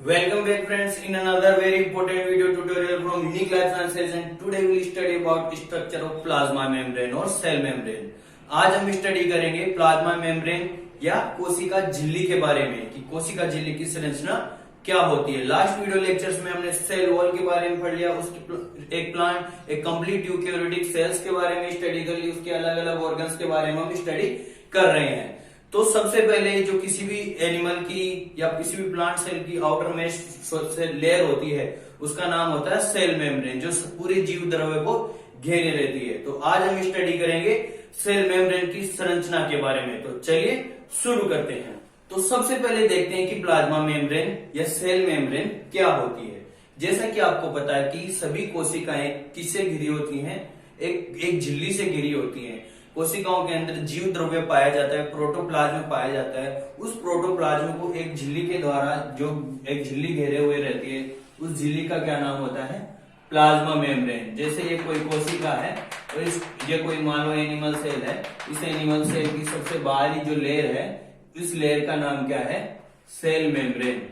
Welcome back friends in another very important video tutorial from Unique Life Sciences and today we will study about structure of plasma membrane और cell membrane। आज हम study करेंगे plasma membrane या कोशिका झिल्ली के बारे में कि कोशिका झिल्ली की संरचना क्या होती है। लास्ट वीडियो लेक्चर्स में हमने सेल वॉल के बारे में पढ़ लिया, उसकी एक प्लांट एक कंप्लीट यूकेरियोटिक सेल्स के बारे में स्टडी कर ली, उसके अलग अलग ऑर्गन्स के बारे में हम स्टडी कर रहे हैं। तो सबसे पहले जो किसी भी एनिमल की या किसी भी प्लांट सेल की आउटर में लेयर होती है उसका नाम होता है सेल मेम्ब्रेन, जो पूरे जीव द्रव्य को घेरे रहती है। तो आज हम स्टडी करेंगे सेल मेम्ब्रेन की संरचना के बारे में। तो चलिए शुरू करते हैं। तो सबसे पहले देखते हैं कि प्लाज्मा मेम्ब्रेन या सेल मेम्ब्रेन क्या होती है। जैसा कि आपको पता है कि सभी कोशिकाएं किससे घिरी होती हैं, एक झिल्ली से घिरी होती हैं। कोशिकाओं के अंदर जीव द्रव्य पाया जाता है, प्रोटोप्लाज्म पाया जाता है। उस प्रोटोप्लाज्म को एक झिल्ली के द्वारा, जो एक झिल्ली घेरे हुए रहती है, उस झिल्ली का क्या नाम होता है? Plasma membrane. जैसे ये कोई कोशिका है और ये कोई मान लो एनिमल सेल है, इस एनिमल सेल की सबसे बाहरी जो लेयर है, इस लेयर का नाम क्या है? सेल मेम्ब्रेन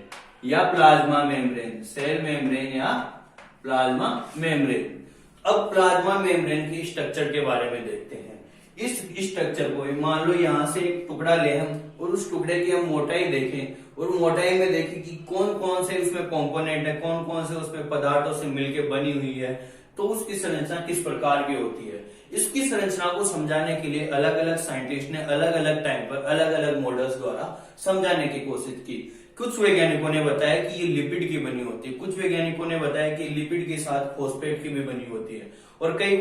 या प्लाज्मा मेम्ब्रेन। सेल मेम्ब्रेन या प्लाज्मा मेम्ब्रेन। अब प्लाज्मा मेम्ब्रेन की स्ट्रक्चर के बारे में देखते हैं। इस स्ट्रक्चर को मान लो यहां से एक टुकड़ा ले हम और उस टुकड़े की हम मोटाई देखें और मोटाई में देखें कि कौन कौन से उसमें कंपोनेंट है, कौन कौन से उसमें पदार्थों से मिलकर बनी हुई है, तो उसकी संरचना किस प्रकार की होती है। इसकी संरचना को समझाने के लिए अलग अलग साइंटिस्ट ने अलग अलग टाइम पर अलग अलग मॉडल्स द्वारा समझाने की कोशिश की। कुछ वैज्ञानिकों ने बताया कि ये लिपिड की बनी होती है, कुछ वैज्ञानिकों ने बताया कि लिपिड के साथ फॉस्फेट की भी बनी होती है, और कई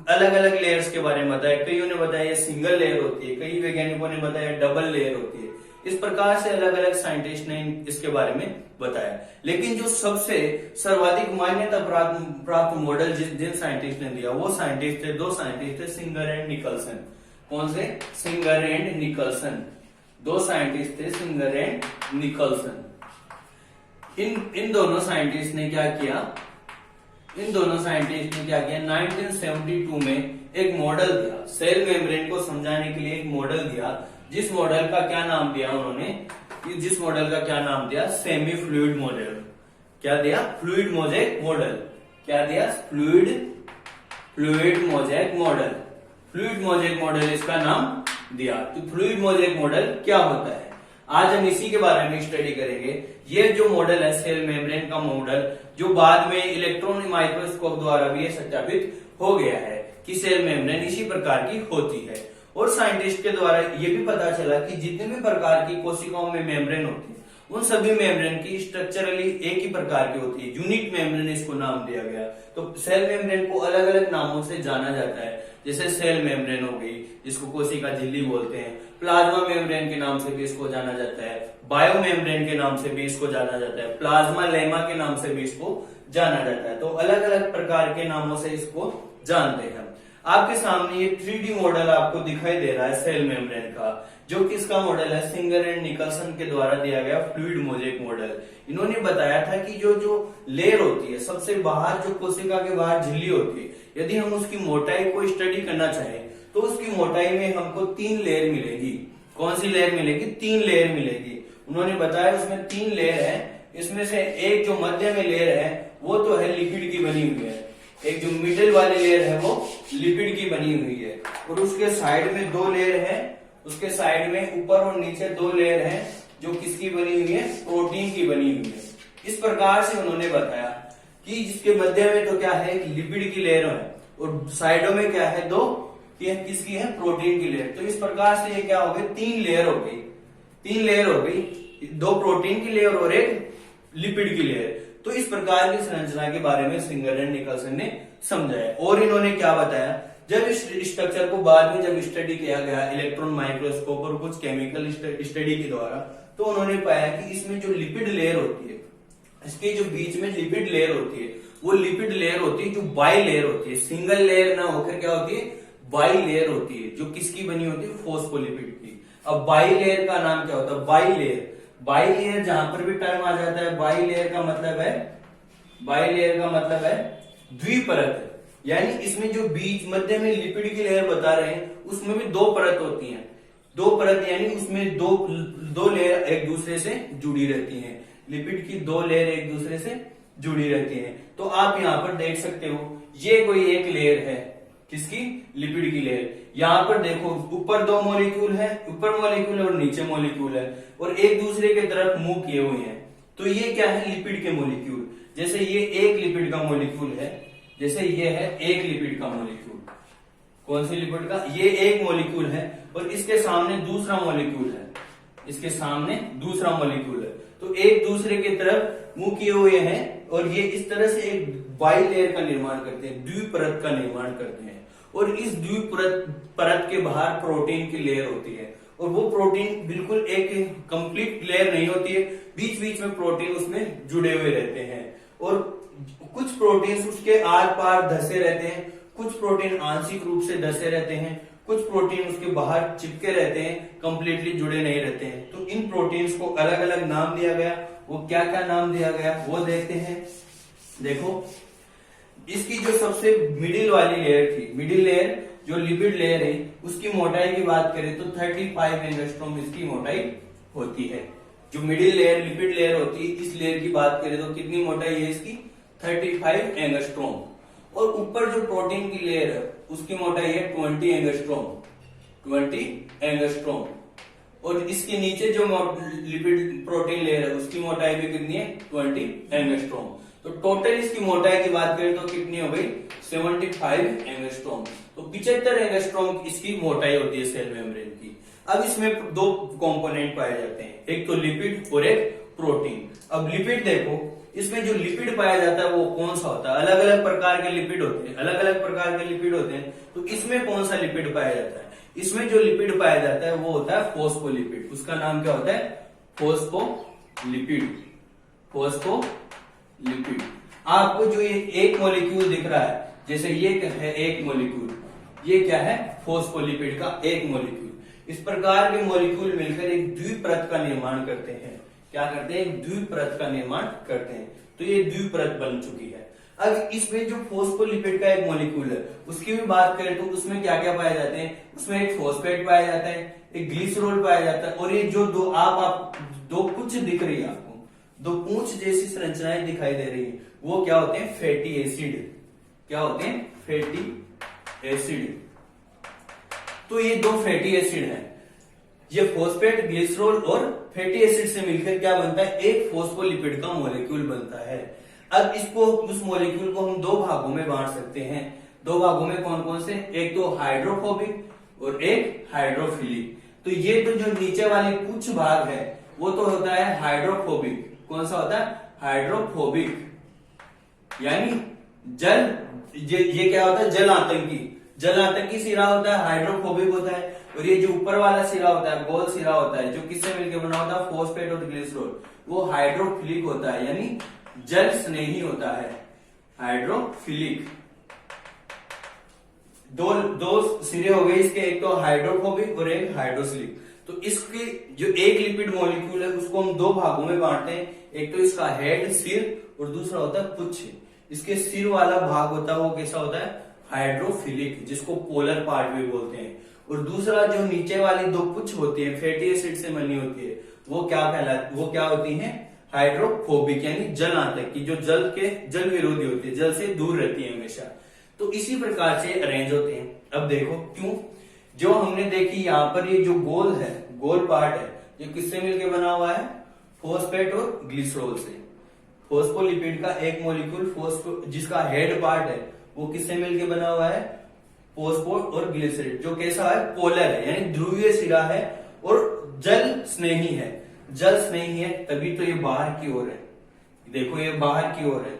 अलग अलग लेयर्स के बारे में बताया। कईयों ने बताया ये सिंगल लेयर होती है, कई वैज्ञानिकों ने बताया डबल लेयर होती है। इस प्रकार से अलग अलग साइंटिस्ट ने इसके बारे में बताया। लेकिन जो सबसे सर्वाधिक मान्यता प्राप्त मॉडल जिन साइंटिस्ट ने दिया, वो साइंटिस्ट थे, दो साइंटिस्ट थे, सिंगर एंड निकलसन। कौन से? Singer and Nicolson. दो साइंटिस्ट थे, सिंगर एंड निकलसन। इन दोनों साइंटिस्ट ने क्या किया? 1972 में एक मॉडल दिया, सेल मेम्ब्रेन को समझाने के लिए एक मॉडल दिया, जिस मॉडल का क्या नाम दिया उन्होंने? जिस मॉडल का क्या नाम दिया? Semi fluid model. क्या दिया? Fluid mosaic model. क्या दिया? Fluid mosaic model. Fluid mosaic model इसका नाम दिया। तो फ्लूइड मोज़ेक मॉडल क्या होता है, आज हम इसी के बारे में स्टडी करेंगे। ये जो मॉडल है सेल मेम्ब्रेन का मॉडल, जो बाद में इलेक्ट्रॉन माइक्रोस्कोप द्वारा भी सत्यापित हो गया है कि सेल मेम्ब्रेन इसी प्रकार की होती है। और साइंटिस्ट के द्वारा ये भी पता चला कि जितने भी प्रकार की कोशिकाओं में मेम्ब्रेन होती है, उन सभी मेम्ब्रेन की स्ट्रक्चरली एक ही प्रकार की होती है, यूनिक मेम्ब्रेन इसको नाम दिया गया। तो सेल मेम्ब्रेन को अलग अलग नामों से जाना जाता है। जैसे सेल मेम्ब्रेन हो गई, जिसको कोशिका झिल्ली बोलते हैं, प्लाज्मा मेम्ब्रेन के नाम से भी इसको जाना जाता है, बायो मेम्ब्रेन के नाम से भी इसको जाना जाता है, प्लाज्मा लेमा के नाम से भी इसको जाना जाता है। तो अलग अलग प्रकार के नामों से इसको जानते हैं। आपके सामने ये 3D मॉडल आपको दिखाई दे रहा है सेल मेम्ब्रेन का, जो किसका मॉडल है? सिंगर एंड निकलसन के द्वारा दिया गया फ्लूइड मोज़ेक मॉडल। इन्होंने बताया था कि जो लेयर होती है, सबसे बाहर जो कोशिका के बाहर झिल्ली होती है, यदि हम उसकी मोटाई को स्टडी करना चाहें तो उसकी मोटाई में हमको 3 लेयर मिलेगी। कौन सी लेयर मिलेगी? 3 लेयर मिलेगी। उन्होंने बताया उसमें 3 लेयर है। इसमें से एक जो मध्य में लेयर है वो तो है लिपिड की बनी हुई है, एक जो मिडिल वाली लेयर है वो लिपिड की बनी हुई है, और उसके साइड में 2 लेयर है, उसके साइड में ऊपर और नीचे 2 लेयर है जो किसकी बनी हुई है? प्रोटीन की बनी हुई है। इस प्रकार से उन्होंने बताया कि जिसके मध्य में तो क्या है? एक लिपिड की लेयर है और साइडों में क्या है? 2 किसकी है? प्रोटीन की लेयर। तो इस प्रकार से ये क्या हो गई? 3 लेयर हो गई। 3 लेयर हो गई, 2 प्रोटीन की लेयर और एक लिपिड की लेयर। तो इस प्रकार की संरचना के बारे में सिंगर एंड निकलसन ने समझाया। और इन्होंने क्या बताया? जब इस स्ट्रक्चर को बाद में जब स्टडी किया गया इलेक्ट्रॉन माइक्रोस्कोप और कुछ केमिकल स्टडी के द्वारा, तो उन्होंने पाया कि इसमें जो लिपिड लेयर होती है, इसके जो बीच में लिपिड लेयर होती है, वो लिपिड लेयर होती है जो बाई लेयर होती है। सिंगल लेयर ना होकर क्या होती है? बाई लेयर होती है, जो किसकी बनी होती है? फोस्फोलिपिड की। अब बाई लेयर का नाम क्या होता है? By layer. बाई लेयर जहां पर भी टर्म आ जाता है, बाई लेयर का मतलब है द्विपरत। यानी इसमें जो बीच मध्य में लिपिड की लेयर बता रहे हैं, उसमें भी 2 परत होती हैं। 2 परत यानी उसमें दो लेयर एक दूसरे से जुड़ी रहती हैं। लिपिड की दो लेयर एक दूसरे से जुड़ी रहती हैं। तो आप यहाँ पर देख सकते हो ये कोई एक लेयर है, किसकी? लिपिड की लेयर। यहाँ पर देखो ऊपर दो मॉलिक्यूल है, ऊपर मॉलिक्यूल और नीचे मॉलिक्यूल है और एक दूसरे की तरफ मुंह किए हुए हैं। तो ये क्या है? लिपिड के मॉलिक्यूल। जैसे ये एक लिपिड का मॉलिक्यूल है, जैसे ये है एक लिपिड का मॉलिक्यूल। कौन सी लिपिड का? ये एक मॉलिक्यूल है और इसके सामने दूसरा मॉलिक्यूल है, इसके सामने दूसरा मॉलिक्यूल है। तो एक दूसरे की तरफ मुंह किए हुए हैं और ये इस तरह से एक बाई लेयर का निर्माण करते हैं, द्विपरत का निर्माण करते हैं। और इस द्विपरत के बाहर प्रोटीन की लेयर होती है और वो प्रोटीन बिल्कुल एक कंप्लीट लेयर नहीं होती है, बीच बीच में प्रोटीन उसमें जुड़े हुए रहते हैं और कुछ प्रोटीन उसके आर पार धसे रहते हैं, कुछ प्रोटीन आंशिक रूप से धसे रहते हैं, कुछ प्रोटीन उसके बाहर चिपके रहते हैं, कंप्लीटली जुड़े नहीं रहते हैं। तो इन प्रोटीन्स को अलग अलग नाम दिया गया। वो क्या क्या नाम दिया गया वो देखते हैं। देखो इसकी जो सबसे मिडिल वाली लेयर थी, मिडिल लेयर जो लिपिड लेयर है, उसकी मोटाई की बात करें तो 35 एंगस्ट्रॉम इसकी मोटाई होती है। जो मिडिल लेयर लिपिड लेयर होती है, इस लेयर की बात करें तो कितनी मोटाई है इसकी? 35 एंगस्ट्रॉम। और ऊपर जो प्रोटीन की लेयर है उसकी मोटाई है 20 एंगस्ट्रॉम, 20 एंगस्ट्रॉम। और इसके नीचे जो लिपिड प्रोटीन लेयर है उसकी मोटाई भी कितनी है? 20 एंगस्ट्रॉम। तो टोटल इसकी मोटाई की बात करें तो कितनी हो गई? 75 एंगस्ट्रॉम। तो 75 एंगस्ट्रॉम इसकी मोटाई होती है सेल मेम्ब्रेन की। अब इसमें दो कंपोनेंट पाए जाते हैं, एक तो लिपिड और एक प्रोटीन। अब लिपिड देखो, इसमें जो लिपिड पाया जाता है वो कौन सा होता है? अलग अलग प्रकार के लिपिड होते हैं, अलग अलग प्रकार के लिपिड होते हैं। तो इसमें कौन सा लिपिड पाया जाता है? इसमें जो लिपिड पाया जाता है वो होता है फोस्फोलिपिड। उसका नाम क्या होता है? फोस्फोलिपिड। फोस्फोलिपिड। आपको जो ये एक मॉलिक्यूल दिख रहा है, जैसे ये है एक मॉलिक्यूल, ये क्या है? फोस्फोलिपिड का एक मॉलिक्यूल। इस प्रकार के मॉलिक्यूल मिलकर एक द्विपरत का निर्माण करते हैं। क्या करते हैं? एक द्विपरत का निर्माण करते हैं। तो ये द्विपरत बन चुकी है। अब इसमें जो फोस्फोलिपिड का एक मॉलिक्यूल है उसकी भी बात करें तो उसमें क्या क्या पाए जाते हैं? उसमें एक फॉस्फेट पाया जाता है, एक ग्लिसरॉल पाया जाता है और ये जो दो पूंछ दिख रही है आपको, दो पूंछ जैसी संरचनाएं दिखाई दे रही है, वो क्या होते हैं? Fatty acid. क्या होते हैं? Fatty acid. तो ये दो फैटी एसिड हैं। ये फॉस्फेट, ग्लिसरॉल और फैटी एसिड से मिलकर क्या बनता है? एक फोस्फोलिपिड का मॉलिक्यूल बनता है। अब इसको, उस मॉलिक्यूल को हम दो भागों में बांट सकते हैं। दो भागों में कौन कौन से? एक तो हाइड्रोफोबिक और एक हाइड्रोफिलिक। तो ये तो जो नीचे वाली कुछ भाग है वो तो होता है हाइड्रोफोबिक। कौन सा होता है? हाइड्रोफोबिक, यानी जल, ये क्या होता है? जल आतंकी। जल आतंकी सिरा होता है, हाइड्रोफोबिक होता है। और ये जो ऊपर वाला सिरा होता है, गोल सिरा होता है, जो किससे मिलकर बना होता है? फॉस्फेट और ग्लिसरॉल, वो हाइड्रोफिलिक होता है, यानी जल स्नेही होता है, हाइड्रोफिलिक। दो सिरे हो गए इसके, एक तो हाइड्रोफोबिक और एक हाइड्रोसिलिक। तो इसके जो एक लिपिड मॉलिक्यूल है उसको हम दो भागों में बांटते हैं। एक तो इसका हेड, सिर, और दूसरा होता है पुच्छ। इसके सिर वाला भाग होता है वो कैसा होता है? हाइड्रोफिलिक, जिसको पोलर पार्ट भी बोलते हैं। और दूसरा जो नीचे वाली दो पुच्छ होती है, फैटी एसिड से बनी होती है, वो क्या होती है? हाइड्रोफोबिक, यानी जल आतंकी, जो जल विरोधी होती है, जल से दूर रहती है हमेशा। तो इसी प्रकार से अरेंज होते हैं। अब देखो क्यों, जो हमने देखी यहाँ पर ये जो गोल है, गोल पार्ट है, ये किससे मिलकर बना हुआ है? फॉस्फेट और ग्लिसरॉल से। फोस्फोलिपिड का एक मॉलिक्यूल जिसका हेड पार्ट है वो किससे मिलकर बना हुआ है? फोस्फोट और ग्लिसरॉल, जो कैसा है? पोलर है, यानी ध्रुवीय सिरा है और जल स्नेही है। जल स्नेही है तभी तो ये बाहर की ओर है। देखो ये बाहर की ओर है,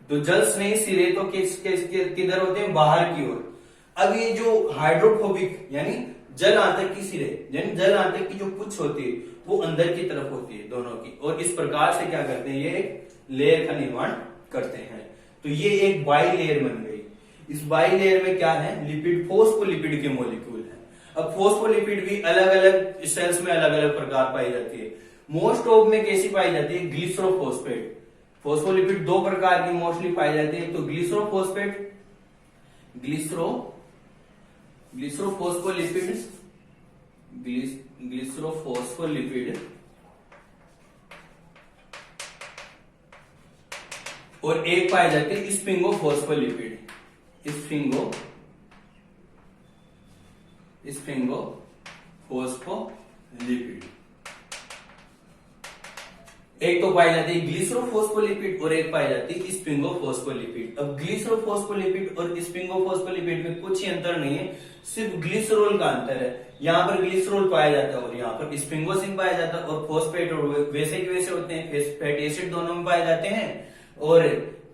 तो जल स्नेही सिरे तो किधर होते हैं? बाहर की ओर। अब ये जो हाइड्रोफोबिक यानी जल आतंकी सिरे, यानी जल आतंकी जो पुच्छ होती है वो अंदर की तरफ होती है दोनों की, और इस प्रकार से क्या करते हैं? ये एक लेयर का निर्माण करते हैं। तो ये एक बाई लेयर बन गई। इस बाई लेयर में क्या है? लिपिड, फोस्फोलिपिड के मॉलिक्यूल है। अब फोस्फोलिपिड भी अलग अलग सेल्स में अलग अलग प्रकार पाई जाती है। मोस्ट ऑफ में कैसी पाई जाती है? ग्लिसरोफॉस्फेट। फोस्फोलिपिड दो प्रकार की मोस्टली पाई जाती है, तो ग्लिसरोफॉस्फेट, ग्लिसरोफॉस्फोलिपिड और एक पाई जाती है स्फिंगोफोस्फोलिपिड। स्फिंगोफोस्फोलिपिड। एक तो पाई जाती है ग्लिसरोफोस्फोलिपिड और एक पाई जाती है स्फिंगोफोस्फोलिपिड। अब ग्लिसरोफोस्फोलिपिड और स्फिंगोफोस्फोलिपिड में कुछ ही अंतर नहीं है, सिर्फ ग्लिसरोल का अंतर है। यहाँ पर ग्लिसरोल पाया जाता है और यहाँ पर स्फिंगोसिन पाया जाता है। और फॉस्फेट और वैसे के वैसे होते हैं, फैटी एसिड दोनों में पाए जाते हैं और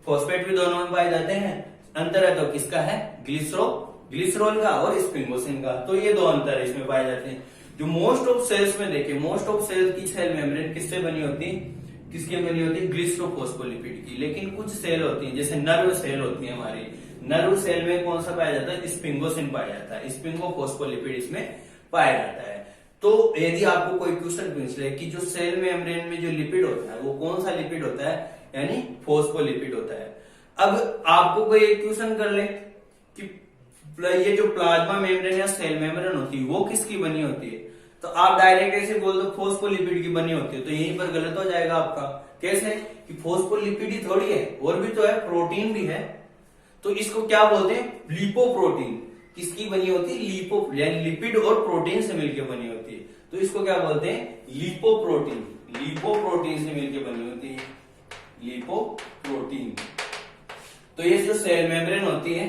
फॉस्फेट भी दोनों में पाए जाते हैं। अंतर है तो किसका है, ग्लिसरोल का और स्फिंगोसिन का। तो ये दो अंतर है इसमें पाए जाते हैं। जो मोस्ट ऑफ सेल्स में देखें, मोस्ट ऑफ सेल्स की सेल मेम्ब्रेन किससे बनी होती है, किसकी बनी होती है, ग्लिसरोफोस्फोलिपिड की। लेकिन कुछ सेल होती हैं, जैसे नर्व सेल होती है हमारी, नर्व सेल में कौन सा पाया जाता है, स्फिंगोसिन पाया जाता है, स्फिंगोफोस्फोलिपिड इसमें पाया जाता है। तो यदि आपको कोई क्वेश्चन पूछ ले कि जो सेल मेम्ब्रेन में जो लिपिड होता है वो कौन सा लिपिड होता है, यानी फोस्फोलिपिड होता है। अब आपको कोई एक क्वेश्चन कर ले कि ये जो प्लाज्मा मेम्ब्रेन या सेल मेम्ब्रेन होती है वो किसकी बनी होती है, तो आप डायरेक्ट ऐसे बोल दो फोस्फोलिपिड की बनी होती है, तो यहीं पर गलत हो जाएगा आपका। कैसे कि फोस्फोलिपिड ही थोड़ी है, और भी तो है, प्रोटीन भी है। तो इसको क्या बोलते हैं, लिपोप्रोटीन। किसकी बनी होती है, लिपो, यानी लिपिड और प्रोटीन से मिलकर बनी होती है, तो इसको क्या बोलते हैं, लिपोप्रोटीन। लिपोप्रोटीन से मिलकर बनी होती है, लिपोप्रोटीन। तो ये जो सेल मेम्ब्रेन होती है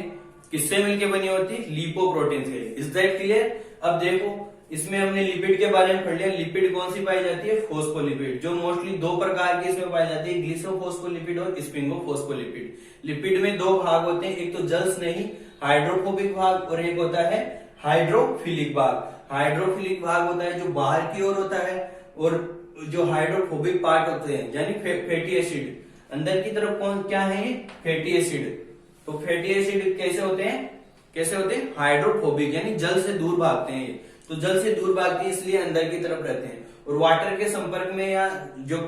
किससे मिलकर बनी होती है, लिपोप्रोटीन से। Is that clear. अब देखो इसमें हमने लिपिड के बारे में पढ़ लिया। लिपिड कौन सी पाई जाती है, फोस्फोलिपिड, जो मोस्टली दो प्रकार की इसमें पाई जाती है, ग्लिसरोफोस्फोलिपिड और स्फिंगोफोस्फोलिपिड। लिपिड में दो भाग होते हैं, एक तो जल स्नेही हाइड्रोफोबिक भाग और एक होता है हाइड्रोफिलिक भाग। हाइड्रोफिलिक भाग होता है जो बाहर की ओर होता है, और जो हाइड्रोफोबिक पार्ट होते हैं यानी फैटी एसिड, अंदर की तरफ कौन क्या है, ये फैटी एसिड। तो फैटी एसिड कैसे होते हैं, हाइड्रोफोबिक, यानी जल से दूर भागते हैं। तो जल से दूर भागते हैं इसलिए अंदर की तरफ रहते हैं। और वाटर के संपर्क में या जो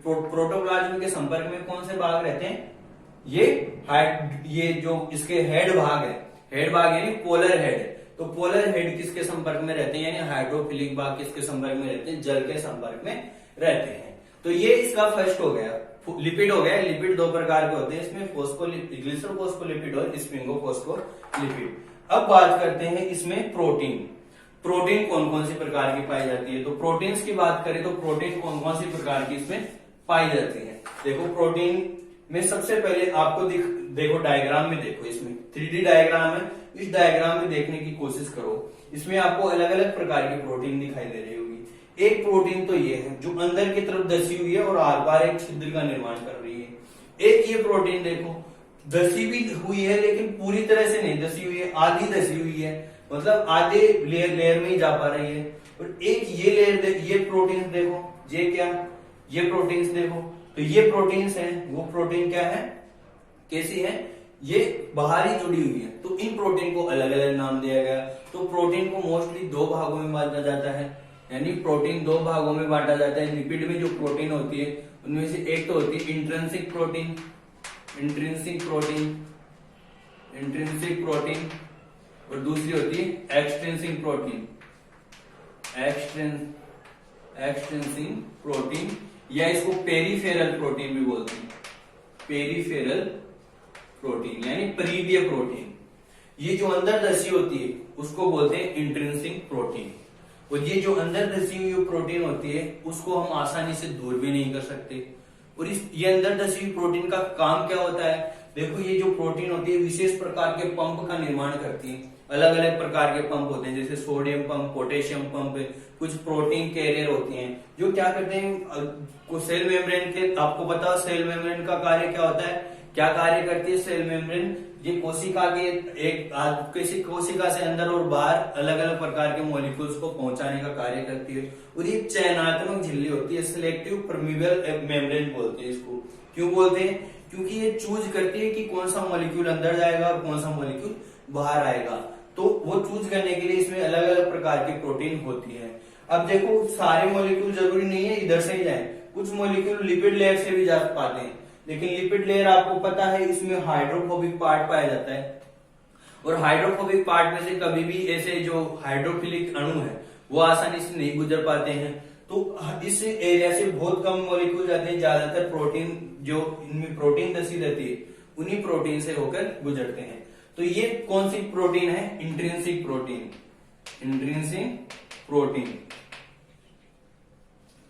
प्रोटोप्लाज्म के संपर्क में कौन से भाग रहते हैं, ये जो इसके हेड भाग है, हेड भाग यानी पोलर हेड। तो पोलर हेड किसके संपर्क में रहते हैं, यानी हाइड्रोफिलिक भाग किसके संपर्क में रहते हैं, जल के संपर्क में रहते हैं। तो ये इसका फर्स्ट हो गया, लिपिड हो गया। लिपिड दो प्रकार के होते हैं इसमें, ग्लिसरोफोस्फोलिपिड और स्फिंगोफोस्फोलिपिड। अब बात करते हैं इसमें प्रोटीन। प्रोटीन कौन कौन सी प्रकार की पाई जाती है, तो प्रोटीन्स की बात करें तो प्रोटीन कौन कौन सी प्रकार की इसमें पाई जाती है। देखो प्रोटीन में सबसे पहले आपको देखो डायग्राम में देखो, इसमें 3D डायग्राम है, इस डायग्राम में देखने की कोशिश करो। इसमें आपको अलग अलग प्रकार की प्रोटीन दिखाई दे रही होगी। एक प्रोटीन तो ये है जो अंदर की तरफ धसी हुई है और आर पार एक छिद्र का निर्माण कर रही है। एक ये प्रोटीन देखो धसी भी हुई है लेकिन पूरी तरह से नहीं धसी हुई है, आधी धसी हुई है, मतलब आधे लेयर में ही जा पा रही है। और एक ये लेयर ये प्रोटीन देखो, ये क्या, ये प्रोटीन्स देखो, तो ये प्रोटीन्स हैं, वो प्रोटीन क्या है, कैसी है, ये बाहरी जुड़ी हुई है। तो इन प्रोटीन को अलग अलग नाम दिया गया। तो प्रोटीन को मोस्टली दो भागों में बांटा जाता है, यानी प्रोटीन दो भागों में बांटा जाता है। लिपिड में जो प्रोटीन होती है उनमें से एक तो होती है इंट्रिंसिक प्रोटीन, और दूसरी होती है एक्सट्रिंसिक प्रोटीन, या इसको पेरीफेरल प्रोटीन भी बोलते हैं, पेरीफेरल प्रोटीन यानी परिधीय प्रोटीन। ये जो अंदर धसी होती है उसको बोलते हैं इंट्रिंसिक प्रोटीन। और ये जो अंदर धसी हुई प्रोटीन होती है उसको हम आसानी से दूर भी नहीं कर सकते। और ये अंदर धसी हुई प्रोटीन का काम क्या होता है, देखो ये जो प्रोटीन होती है विशेष प्रकार के पंप का निर्माण करती है। अलग अलग प्रकार के पंप होते हैं, जैसे सोडियम पंप, पोटेशियम पंप, कुछ प्रोटीन कैरियर होती हैं जो क्या करते हैं सेल मेम्ब्रेन के, आपको पता है सेल मेम्ब्रेन का कार्य क्या होता है, क्या कार्य करती है सेल मेम्ब्रेन, ये कोशिका के किसी कोशिका से अंदर और बाहर अलग अलग प्रकार के मॉलिक्यूल्स को पहुंचाने का कार्य करती है। और ये चयनात्मक झिल्ली होती है, सिलेक्टिव परमीबल मेम्ब्रेन बोलते हैं इसको। क्यों बोलते हैं, क्योंकि ये चूज करती है कि कौन सा मॉलिक्यूल अंदर जाएगा और कौन सा मॉलिक्यूल बाहर आएगा। तो वो चूज करने के लिए इसमें अलग अलग प्रकार की प्रोटीन होती है। अब देखो सारे मॉलिक्यूल जरूरी नहीं है इधर से ही जाए, कुछ मॉलिक्यूल लिपिड लेयर से भी जा पाते हैं, लेकिन लिपिड लेयर आपको पता है इसमें हाइड्रोफोबिक पार्ट पाया जाता है। और हाइड्रोफोबिक पार्ट में से कभी भी ऐसे जो हाइड्रोफिलिक अणु है वो आसानी से नहीं गुजर पाते हैं। तो इस एरिया से बहुत कम मॉलिक्यूल जाते हैं, ज्यादातर प्रोटीन जो इनमें प्रोटीन धसी रहती है उन्हीं प्रोटीन से होकर गुजरते हैं। तो ये कौन सी प्रोटीन है? Intrinsic protein. Intrinsic protein,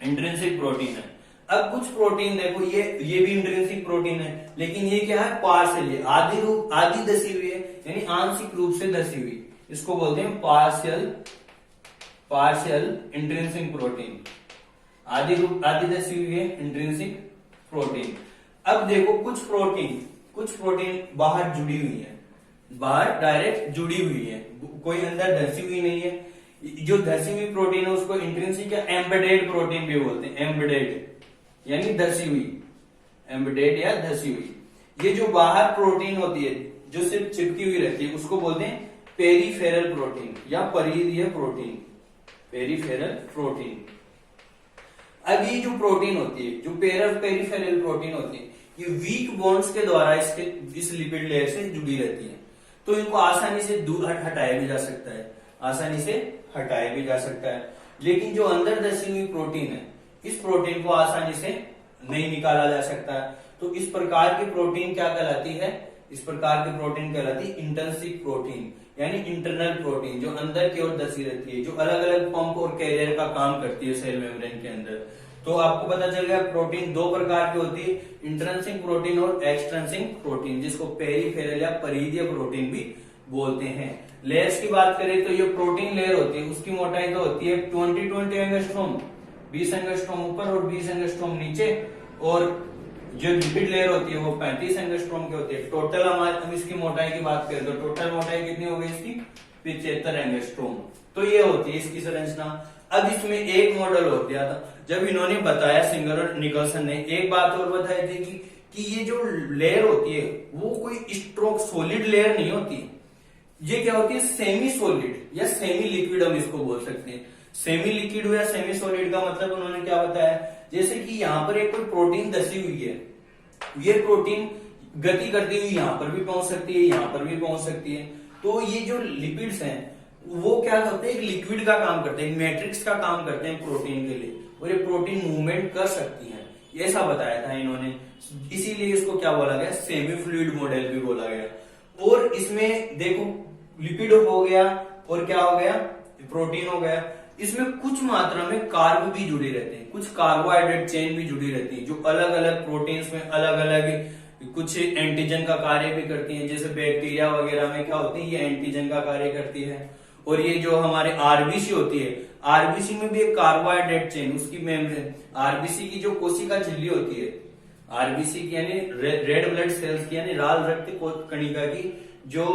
intrinsic protein है। अब कुछ प्रोटीन देखो, ये भी इंट्रिंसिक प्रोटीन है, लेकिन ये क्या है? पार्शियल है, आधी धसी हुई है, यानी आंशिक रूप से धसी हुई, इसको बोलते हैं पार्शियल इंट्रिंसिक प्रोटीन। आधी धसी हुई है इंट्रिंसिक प्रोटीन। अब देखो कुछ प्रोटीन बाहर जुड़ी हुई है, बाहर डायरेक्ट जुड़ी हुई है, कोई अंदर धसी हुई नहीं है। जो धसी हुई प्रोटीन है उसको इंट्रिंसिक या एम्बेडेड प्रोटीन भी बोलते हैं। एम्बेडेड यानी धसी हुई, एम्बेडेड या धसी हुई। ये जो बाहर प्रोटीन होती है जो सिर्फ चिपकी हुई रहती है उसको बोलते हैं पेरिफेरल प्रोटीन या परिधीय प्रोटीन, पेरिफेरल प्रोटीन। अब ये जो प्रोटीन होती है, जो पेरिफेरल प्रोटीन होती है, ये वीक बॉन्ड्स के द्वारा इस लिपिड लेयर से जुड़ी रहती है, तो इनको आसानी से दूर हटाया भी जा सकता है, आसानी से हटाया भी जा सकता है। लेकिन जो अंदर धसी हुई प्रोटीन है, इस प्रोटीन को आसानी से नहीं निकाला जा सकता है। तो इस प्रकार की प्रोटीन क्या कहलाती है? इस प्रकार की प्रोटीन कहलाती है इंट्रिंसिक प्रोटीन, यानी इंटरनल प्रोटीन, जो अंदर की ओर धसी रहती है, जो अलग अलग पंप और कैरियर का काम करती है सेल मेम्ब्रेन के अंदर। तो आपको पता चल गया प्रोटीन दो प्रकार की होती है, इंट्रिंसिक प्रोटीन और एक्सट्रिंसिक प्रोटीन, जिसको पेरिफेरल या परिधीय प्रोटीन भी बोलते हैं। लेयर्स की बात करें तो ये प्रोटीन लेयर होती है, उसकी मोटाई तो होती है 20 एंगस्ट्रोम, 20 एंगस्ट्रोम ऊपर और 20 एंगस्ट्रोम नीचे, और जो लिपिड लेयर होती है वो 35 एंगस्ट्रोम की होती है। टोटल हम इसकी मोटाई की बात करें तो टोटल मोटाई कितनी हो गई इसकी? 75 एंगस्ट्रोम। तो ये होती है इसकी संरचना। अब इसमें एक मॉडल हो गया था जब इन्होंने बताया, सिंगर और निकलसन ने एक बात और बताई थी कि ये जो लेयर होती है वो कोई स्ट्रोक सॉलिड लेयर नहीं होती, ये क्या होती है? सेमी सॉलिड या सेमी लिक्विड हम इसको बोल सकते हैं। सेमी लिक्विड या सेमी सॉलिड का मतलब उन्होंने क्या बताया, जैसे कि यहाँ पर एक कोई प्रोटीन धसी हुई है, ये प्रोटीन गति करती हुई यहाँ पर भी पहुंच सकती है, यहाँ पर भी पहुंच सकती है। तो ये जो लिपिड्स हैं वो क्या करते हैं? एक लिक्विड का काम करते हैं, मैट्रिक्स का काम करते हैं प्रोटीन के लिए, और ये प्रोटीन मूवमेंट कर सकती है, ऐसा बताया था इन्होंने। इसीलिए इसको क्या बोला गया? सेमी फ्लूइड मॉडल भी बोला गया। और इसमें देखो लिपिड हो गया और क्या हो गया? प्रोटीन हो गया। इसमें कुछ मात्रा में कार्ब भी जुड़े रहते हैं, कुछ कार्बोहाइड्रेट चेन भी जुड़ी रहती है, जो अलग अलग प्रोटीन्स में अलग अलग कुछ एंटीजन का कार्य भी करती हैं। जैसे बैक्टीरिया वगैरह में क्या होती है? ये एंटीजन का कार्य करती है। और ये जो हमारे आरबीसी होती है, आरबीसी में भी एक कार्बोहाइड्रेट चेन, उसकी मेम्ब्रेन, आरबीसी की जो कोशिका झिल्ली होती है, आरबीसी की यानी रेड ब्लड सेल्स की यानी लाल रक्त कणिका की जो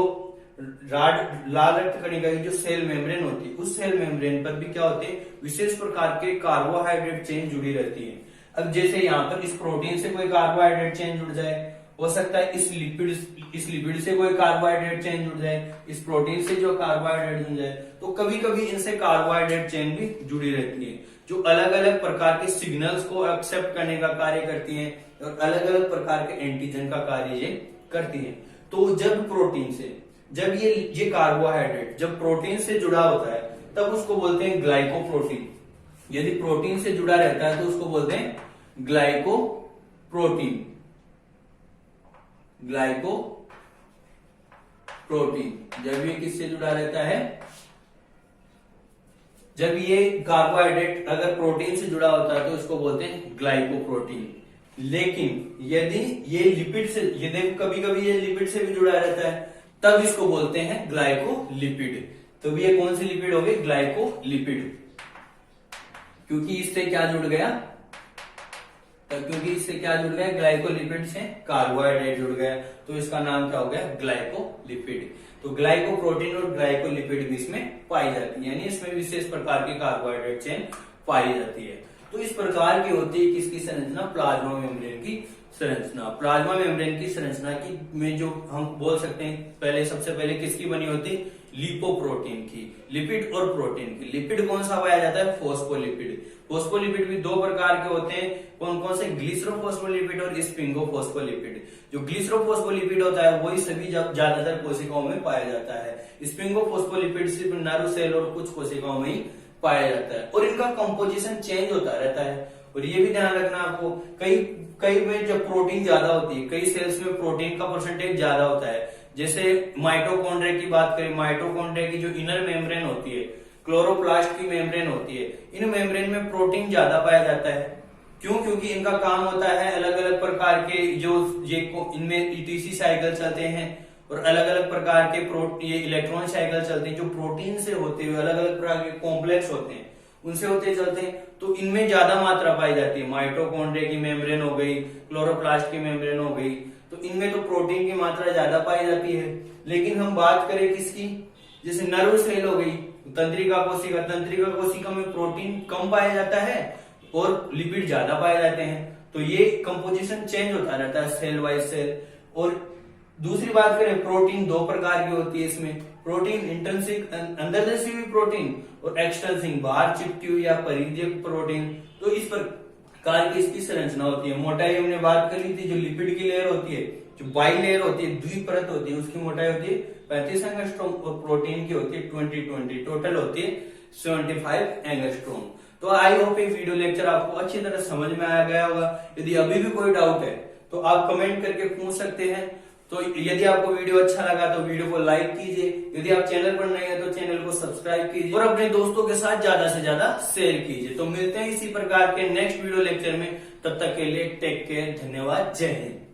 लाल रक्त कणिका की जो सेल मेम्ब्रेन होती है, उस सेल मेम्ब्रेन पर भी क्या होते हैं? विशेष प्रकार के कार्बोहाइड्रेट चेन जुड़ी रहती है। अब जैसे यहाँ पर इस प्रोटीन से कोई कार्बोहाइड्रेट चेन जुड़ जाए, हो सकता है इस लिपिड से कोई कार्बोहाइड्रेट चेन जुड़ जाए, इस प्रोटीन से जो कार्बोहाइड्रेट जुड़ जाए, तो कभी कभी इनसे कार्बोहाइड्रेट चेन भी जुड़ी रहती है, जो अलग अलग प्रकार के सिग्नल्स को एक्सेप्ट करने का कार्य करती है और अलग अलग प्रकार के एंटीजन का कार्य ये करती है। तो जब ये कार्बोहाइड्रेट जब प्रोटीन से जुड़ा होता है तब उसको बोलते हैं ग्लाइकोप्रोटीन। यदि प्रोटीन से जुड़ा रहता है तो उसको बोलते हैं ग्लाइकोप्रोटीन। जब ये किससे जुड़ा रहता है? जब ये कार्बोहाइड्रेट अगर प्रोटीन से जुड़ा होता है तो इसको बोलते हैं ग्लाइकोप्रोटीन। लेकिन यदि ये लिपिड से, यदि कभी कभी ये लिपिड से भी जुड़ा रहता है तब इसको बोलते हैं ग्लाइकोलिपिड। तो ये कौन सी लिपिड हो गई? ग्लाइकोलिपिड। क्योंकि इससे क्या जुड़ गया? ग्लाइकोलिपिड से कार्बोहाइड्रेट जुड़ गया, तो इसका नाम क्या हो गया? ग्लाइकोलिपिड। तो ग्लाइकोप्रोटीन और ग्लाइकोलिपिड भी इसमें पाई जाती है, यानी इसमें विशेष प्रकार की कार्बोहाइड्रेट चेन पाई जाती है। तो इस प्रकार की होती है किसकी संरचना? प्लाज्मा मेम्ब्रेन की संरचना। प्लाज्मा मेम्ब्रेन की संरचना की में जो हम बोल सकते हैं, सबसे पहले किसकी बनी होती? लिपोप्रोटीन की, लिपिड और प्रोटीन की। लिपिड कौन सा पाया जाता है? फोस्फोलिपिड। फोस्फोलिपिड भी दो प्रकार के होते हैं, कौन कौन से? ग्लिसरोफोस्फोलिपिड और स्पिंगोफोस्फोलिपिड। जो ग्लिसरोफोस्फोलिपिड होता है वही सभी ज्यादातर कोशिकाओं में पाया जाता है। स्पिंगोफोस्फोलिपिड सिर्फ नर्व सेल और कुछ कोशिकाओं में ही पाया जाता है और इनका कंपोजिशन चेंज होता रहता है। और ये भी ध्यान रखना आपको, कई कई में जब प्रोटीन ज्यादा होती है, कई सेल्स में प्रोटीन का परसेंटेज ज्यादा होता है। जैसे माइटोकॉन्ड्रिया की बात करें, माइटोकॉन्ड्रिया की जो इनर मेम्ब्रेन होती है, क्लोरोप्लास्ट की मेम्ब्रेन होती है, इन मेम्ब्रेन में प्रोटीन ज्यादा पाया जाता है। क्यों? क्योंकि इनका काम होता है अलग अलग प्रकार के जो ये इनमें ईटीसी साइकिल चलते हैं और अलग अलग प्रकार के ये इलेक्ट्रॉन साइकिल चलते हैं जो प्रोटीन से होते हुए अलग अलग प्रकार के कॉम्प्लेक्स होते हैं उनसे होते चलते हैं। तो इनमें ज्यादा मात्रा पाई जाती है। माइटोकॉन्ड्रिया की मेम्ब्रेन हो गई, क्लोरोप्लास्ट की मेम्ब्रेन हो गई, तो इनमें तो प्रोटीन की मात्रा ज्यादा पाई जाती है। लेकिन हम बात करें किसकी, जैसे नर्व सेल हो गई, तंत्रिका कोशिका में प्रोटीन कम पाया जाता है और लिपिड ज्यादा पाए जाते हैं। तो ये कंपोजिशन चेंज होता रहता है सेल वाइज सेल। और दूसरी बात करें, प्रोटीन दो प्रकार की होती है इसमें, प्रोटीन इंट्रिंसिक अंदर जैसी हुई प्रोटीन और एक्सट्रिंसिक बाहर चिपकी हुई या परिधीय प्रोटीन। तो इस प्रकार की इसकी संरचना होती है। मोटाई हमने बात करी थी, जो लिपिड की लेयर होती है, जो बाई लेयर होती है, द्विपरत होती है, उसकी मोटाई होती है 35 एंगस्ट्रॉम और प्रोटीन की होती है 20 टोटल होती है 75 एंगस्ट्रॉम। तो आई होप ये वीडियो लेक्चर आपको अच्छी तरह समझ में आ गया होगा। यदि अभी भी कोई डाउट है तो आप कमेंट करके पूछ सकते हैं। तो यदि आपको वीडियो अच्छा लगा तो वीडियो को लाइक कीजिए, यदि आप चैनल पर नए हैं तो चैनल को सब्सक्राइब कीजिए और अपने दोस्तों के साथ ज्यादा से ज्यादा शेयर कीजिए। तो मिलते हैं इसी प्रकार के नेक्स्ट वीडियो लेक्चर में, तब तक के लिए टेक केयर, धन्यवाद, जय Hind.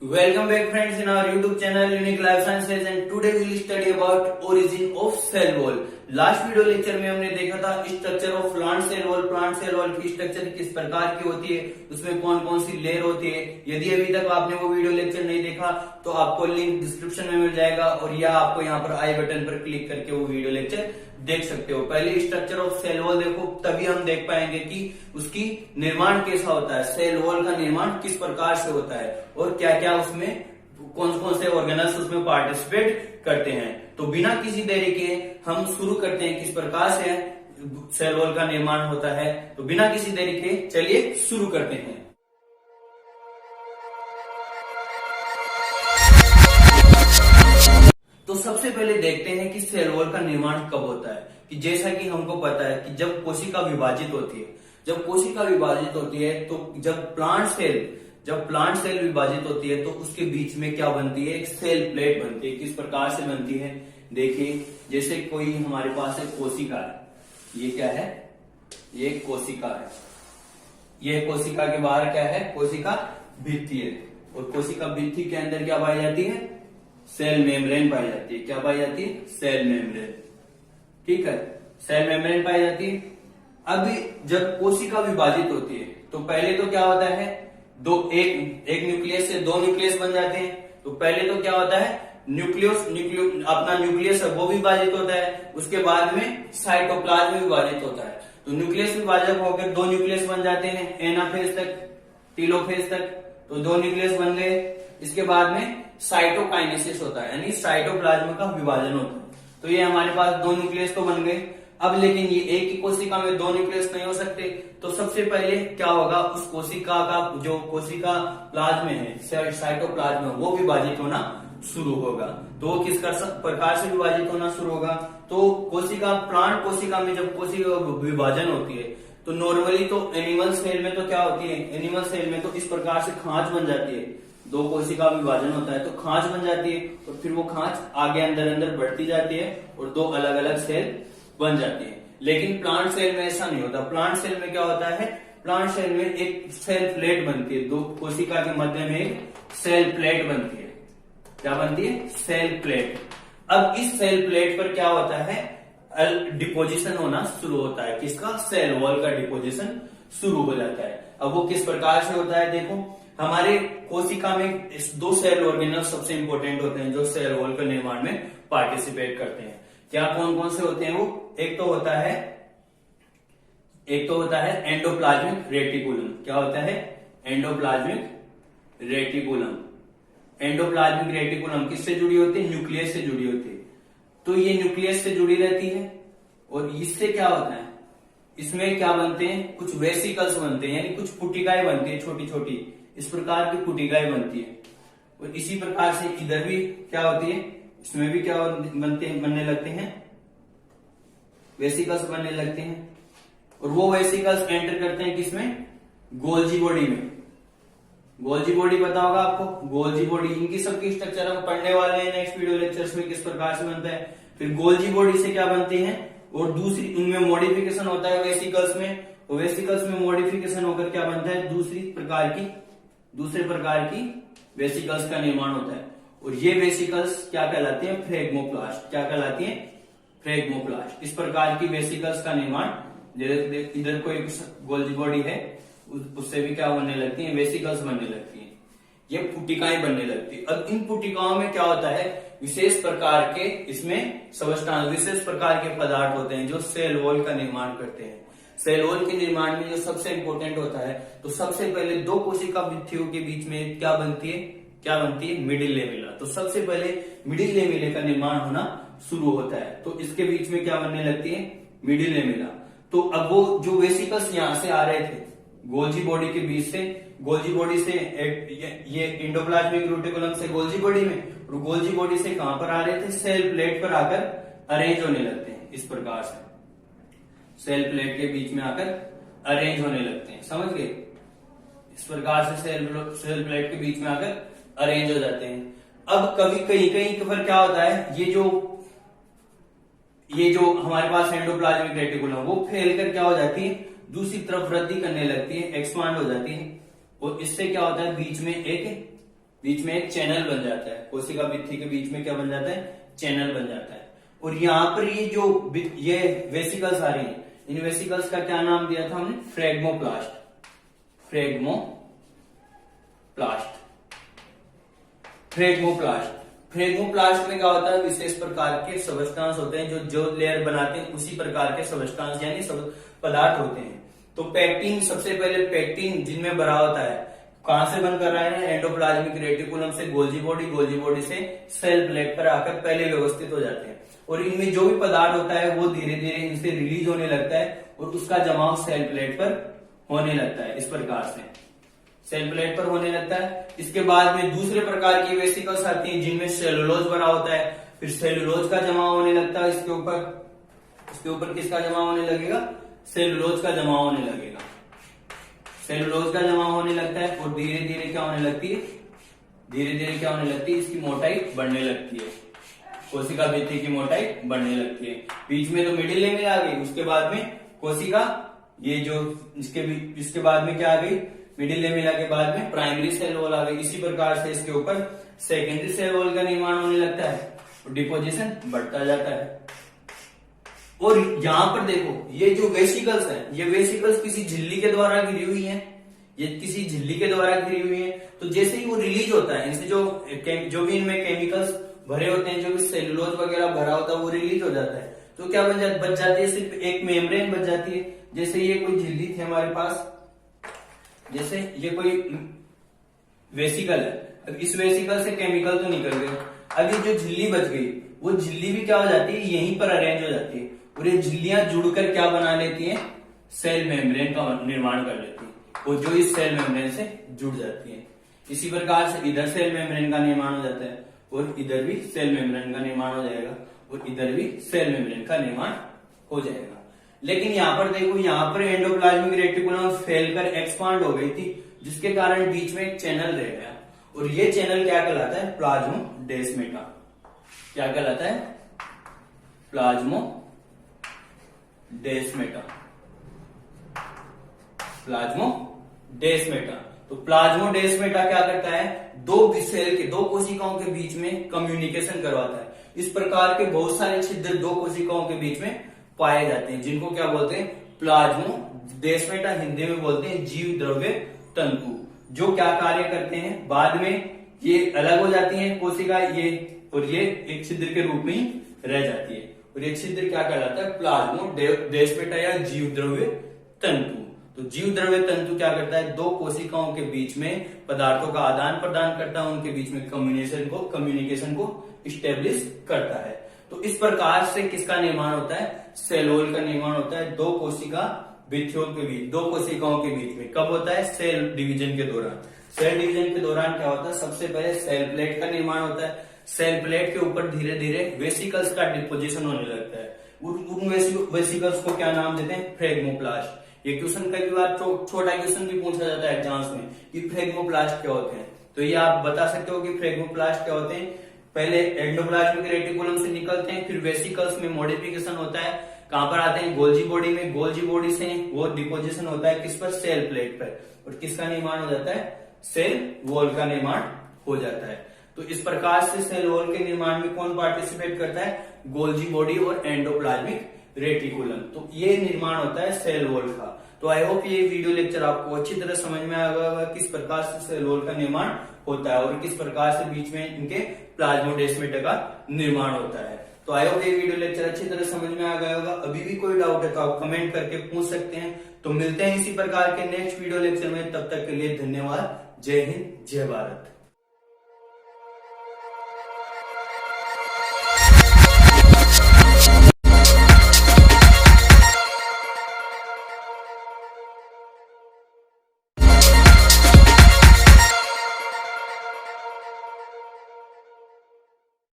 Welcome back friends in our YouTube channel Unique Life Sciences and today we will study about origin of cell wall। Last video lecture में हमने देखा था structure of plant cell wall. Plant cell wall की structure किस प्रकार की होती है, उसमें कौन कौन सी लेयर होती है। यदि अभी तक आपने वो वीडियो लेक्चर नहीं देखा तो आपको लिंक डिस्क्रिप्शन में मिल जाएगा और या आपको यहाँ पर आई बटन पर क्लिक करके वो वीडियो लेक्चर देख सकते हो। पहले स्ट्रक्चर ऑफ सेल वॉल देखो, तभी हम देख पाएंगे कि उसकी निर्माण कैसा होता है, सेल वॉल का निर्माण किस प्रकार से होता है और क्या क्या उसमें कौन कौन से ऑर्गेनल्स उसमें पार्टिसिपेट करते हैं। तो बिना किसी देरी के हम शुरू करते हैं किस प्रकार से सेल वॉल का निर्माण होता है। तो बिना किसी देरी के चलिए शुरू करते हैं। तो सबसे पहले देखते हैं कि सेल वॉल का निर्माण कब होता है। कि जैसा कि हमको पता है कि जब कोशिका विभाजित होती है, तो जब प्लांट सेल विभाजित होती है तो उसके बीच में क्या बनती है, एक सेल प्लेट बनती है। किस प्रकार से बनती है, देखिए जैसे कोई हमारे पास एक कोशिका है, ये क्या है, ये कोशिका है, ये कोशिका के बाहर क्या है, कोशिका भित्ति है और कोशिका भित्ति के अंदर क्या पाई जाती है, सेल मेम्ब्रेन पाई जाती है। क्या पाई जाती है, सेल मेम्ब्रेन, ठीक है, सेल मेम्ब्रेन पाई जाती है। अब जब कोशिका विभाजित होती है तो पहले तो क्या होता है, एक न्यूक्लियस से दो न्यूक्लियस बन जाते हैं। तो पहले तो क्या होता है, अपना न्यूक्लियस है वो विभाजित होता है, उसके बाद में साइटोप्लाज्म विभाजित होता है। तो न्यूक्लियस विभाजक होकर दो न्यूक्लियस बन जाते हैं, एनाफेज तक, टेलोफेज तक, तो दो न्यूक्लियस बन गए। इसके बाद में साइटोकाइनेसिस होता है, यानी साइटोप्लाज्म का विभाजन होता है। तो ये हमारे पास दो न्यूक्लियस तो बन गए। अब लेकिन ये एक ही कोशिका में दो न्यूक्लियस नहीं हो सकते, तो सबसे पहले क्या होगा, उस कोशिका का जो कोशिका प्लाज्म है, साइटोप्लाज्म, वो विभाजित होना शुरू होगा। तो वो किस प्रकार से विभाजित होना शुरू होगा, तो प्लांट कोशिका में जब कोशिका विभाजन होती है तो नॉर्मली तो एनिमल सेल में तो क्या होती है, एनिमल सेल में तो इस प्रकार से खांच बन जाती है। दो कोशिका विभाजन होता है तो खांच बन जाती है और फिर वो खांच आगे अंदर बढ़ती जाती है और दो अलग अलग सेल बन जाती है। लेकिन प्लांट सेल में ऐसा नहीं होता। प्लांट सेल में क्या होता है, प्लांट सेल में एक सेल प्लेट बनती है, दो कोशिका के मध्य में एक सेल प्लेट बनती है। क्या बनती है, सेल प्लेट। अब इस सेल प्लेट पर क्या होता है, डिपोजिशन होना शुरू होता है। किसका, सेल वॉल का डिपोजिशन शुरू हो जाता है। अब वो किस प्रकार से होता है, देखो हमारे कोशिका में दो सेल ऑर्गेनल सबसे इंपॉर्टेंट होते हैं जो सेल वॉल के निर्माण में पार्टिसिपेट करते हैं। क्या कौन कौन से होते हैं वो, एक तो होता है एंडोप्लाज्मिक रेटिकुलम। क्या होता है, एंडोप्लाज्मिक रेटिकुलम। एंडोप्लाज्मिक रेटिकुलम किससे जुड़ी होती है, न्यूक्लियस से जुड़ी होती है। तो ये न्यूक्लियस से जुड़ी रहती है और इससे क्या होता है, इसमें क्या बनते हैं, कुछ वेसिकल्स बनते हैं, यानी कुछ पुटिकाएं बनती है, छोटी छोटी इस प्रकार की पुटिकाएं बनती है। और इसी प्रकार से इधर भी क्या होती है, इसमें भी क्या बनने लगते हैं, वेसिकल्स बनने लगते हैं और वो वेसिकल्स एंटर करते हैं किसमें, गोल्जी बॉडी में। गोल्जी बॉडी पता होगा आपको, गोल्जी बॉडी, इनकी सबकी स्ट्रक्चर हम पढ़ने वाले हैं नेक्स्ट वीडियो लेक्चर्स में किस प्रकार से बनता है। फिर गोल्जी बॉडी से क्या बनते हैं, और दूसरी उनमें मॉडिफिकेशन होता है वेसिकल्स में, और वेसिकल्स में मॉडिफिकेशन होकर क्या बनता है, दूसरे प्रकार की वेसिकल्स का निर्माण होता है। और ये वेसिकल्स क्या कहलाते हैं, फ्रेगमोप्लास्ट। क्या कहलाती हैं, फ्रेगमोप्लास्ट। इस प्रकार की वेसिकल्स का निर्माण, इधर कोई गोल्जी बॉडी है उससे भी क्या बनने लगती है, वेसिकल्स बनने लगती हैं, ये पुटिकाएं बनने लगती है। अब इन पुटिकाओं में क्या होता है, विशेष प्रकार के इसमें सबस्टांस, विशेष प्रकार के पदार्थ होते हैं जो सेल वॉल का निर्माण करते हैं। सेल वॉल के निर्माण में जो सबसे इंपॉर्टेंट होता है, तो सबसे पहले दो कोशिका भित्तियों के बीच में क्या बनती है, मिडिल लेमिला। तो सबसे पहले मिडिल लेमिले का निर्माण होना शुरू होता है, तो इसके बीच में क्या बनने लगती है, मिडिल लेमिला। तो अब वो जो वेसिकल्स यहां से आ रहे थे गोल्जी बॉडी के बीच से, गोल्जी बॉडी से ये एंडोप्लाज्मिक रेटिकुलम से गोल्जी बॉडी में, और गोल्जी बॉडी से कहां पर आ रहे थे, सेल प्लेट पर आकर अरेंज होने लगते हैं। इस प्रकार से सेल प्लेट के बीच में आकर अरेंज होने लगते हैं, समझ गए। इस प्रकार से सेल प्लेट के बीच में आकर अरेंज हो जाते हैं। अब कभी कहीं पर क्या होता है, ये जो हमारे पास एंडोप्लाज्मिक रेटिकुलम वो फैल कर क्या हो जाती है, दूसरी तरफ वृद्धि करने लगती है, एक्सपांड हो जाती है, और इससे क्या होता है, बीच में एक चैनल बन जाता है। कोशिका भित्ति के बीच में क्या बन जाता है, चैनल बन जाता है। और यहाँ पर ये वेसिकल्स आ रही हैं, इन वेसिकल्स का क्या नाम दिया था हमने, फ्रेगमोप्लास्ट में क्या होता है, विशेष प्रकार के सबस्टांस होते हैं जो लेयर बनाते हैं, उसी प्रकार के सबस्टांस यानी सब पदार्थ होते हैं। तो पैक्टिन, सबसे पहले पैक्टिन जिनमें भरा होता है, कहां से बनकर रहा है, एंडोप्लाज्मिक रेटिकुलम से गोल्जी बॉडी से सेल प्लेट पर आकर पहले व्यवस्थित हो जाते हैं। और इनमें जो भी पदार्थ होता है वो धीरे धीरे इनसे रिलीज होने लगता है और उसका जमाव सेल प्लेट पर होने लगता है। इस प्रकार से सेल प्लेट पर होने लगता है। इसके बाद में दूसरे प्रकार की वेसिकल्स आती हैं जिनमें सेलुलोज भरा होता है, फिर सेलुलोज का जमाव होने लगता है। इसके ऊपर किसका जमाव होने लगेगा, सेलुलोज का जमाव होने लगेगा। सेलुलोज का जमाव होने लगता है और धीरे धीरे क्या होने लगती है, इसकी मोटाई बढ़ने लगती है, कोशिका भित्ति की मोटाई बढ़ने लगती है। बीच में तो मिडिल लेमिला आ गई, उसके बाद में कोशिका, ये जो इसके बाद में क्या आ गई, मिडिल लेमिला के बाद में प्राइमरी सेल वॉल आ गई। इसी प्रकार से इसके ऊपर सेकेंडरी सेल वॉल का निर्माण होने लगता है और डिपोजिशन बढ़ता जाता है। और यहां पर देखो, ये जो वेसिकल्स है, ये वेसिकल्स किसी झिल्ली के द्वारा घिरी हुई है, तो जैसे ही वो रिलीज होता है, इनसे जो भी इनमें केमिकल्स भरे होते हैं, जो भी सेलुलोज वगैरह भरा होता है, वो रिलीज हो जाता है। तो क्या बच जाती है, सिर्फ एक मेम्ब्रेन बच जाती है। जैसे ये कोई झिल्ली थी हमारे पास, जैसे ये कोई वेसिकल है, अब इस वेसिकल से केमिकल तो निकल गए, अब ये जो झिल्ली बच गई, वो झिल्ली भी क्या हो जाती है, यहीं पर अरेंज हो जाती है, और ये झिल्लियां जुड़कर क्या बना लेती हैं, सेल मेम्ब्रेन का निर्माण कर लेती है, और जो इस सेल मेम्ब्रेन से जुड़ जाती है। इसी प्रकार से इधर सेल मेम्ब्रेन का निर्माण हो जाता है, और इधर भी सेल मेम्ब्रेन का निर्माण हो जाएगा, और इधर भी सेल मेम्ब्रेन का निर्माण हो जाएगा। लेकिन यहाँ पर देखो, यहाँ पर एंडोप्लाज्मिक रेटिकुलम फैलकर एक्सपांड हो गई थी, जिसके कारण बीच में एक चैनल रह गया, और ये चैनल क्या कहलाता है, प्लाज्मोडेस्मेटा। क्या कहलाता है, प्लाज्मोडेस्मेटा। तो प्लाज्मोडेस्मेटा क्या करता है, दो कोशिकाओं के बीच में कम्युनिकेशन करवाता है। इस प्रकार के बहुत सारे छिद्र दो कोशिकाओं के बीच में पाए जाते हैं, जिनको क्या बोलते हैं, प्लाज्मोडेस्मेटा, हिंदी में बोलते हैं जीव द्रव्य तंतु, जो क्या कार्य करते हैं, बाद में ये अलग हो जाती है कोशिका, और ये एक छिद्र के रूप में ही रह जाती है, और ये छिद्र क्या कहलाता है, प्लाज्मोडेस्मेटा या जीव द्रव्य तंतु। तो जीव द्रव्य तंतु क्या करता है, दो कोशिकाओं के बीच में पदार्थों का आदान प्रदान करता है, उनके बीच में कम्युनिकेशन को स्टेब्लिश करता है। तो इस प्रकार से किसका निर्माण होता है, सेल वॉल का निर्माण होता है दो कोशिकाओं के बीच में। कब होता है, सेल डिवीजन के दौरान। सेल डिवीजन के दौरान क्या होता है, सबसे पहले सेल प्लेट का निर्माण होता है। सेल प्लेट के ऊपर धीरे धीरे वेसिकल्स का डिपोजिशन होने लगता है। उन वेसिकल्स को क्या नाम देते हैं? फ्रेगमोप्लास्ट। ये क्वेश्चन कई बार छोटा क्वेश्चन भी पूछा जाता है एग्जाम्स में कि फ्रेगमोप्लास्ट क्या होते हैं, तो ये आप बता सकते हो कि फ्रेगमोप्लास्ट क्या होते हैं। पहले एंडोप्लाज्मिक रेटिकुलम से निकलते हैं, फिर वेसिकल्स में मॉडिफिकेशन होता है, कहां पर आते हैं? गोल्जी बॉडी में। गोल्जी बॉडी से वो डिपोजिशन होता है किस पर? सेल प्लेट पर। और किसका निर्माण हो जाता है? सेल वॉल का निर्माण हो जाता है। तो इस प्रकार से सेल वॉल के निर्माण में कौन पार्टिसिपेट करता है? गोल्जी बॉडी और एंडोप्लाज्मिक रेटिकुलम। तो ये निर्माण होता है सेल वॉल का। तो आई होप ये वीडियो लेक्चर आपको अच्छी तरह समझ में आ गया होगा किस प्रकार से सेल वॉल का निर्माण होता है और किस प्रकार से बीच में इनके प्लाज्मोडेस्माटा का निर्माण होता है। तो आई होप ये वीडियो लेक्चर अच्छी तरह समझ में आ गया होगा। अभी भी कोई डाउट है तो आप कमेंट करके पूछ सकते हैं। तो मिलते हैं इसी प्रकार के नेक्स्ट वीडियो लेक्चर में, तब तक के लिए धन्यवाद। जय हिंद, जय भारत।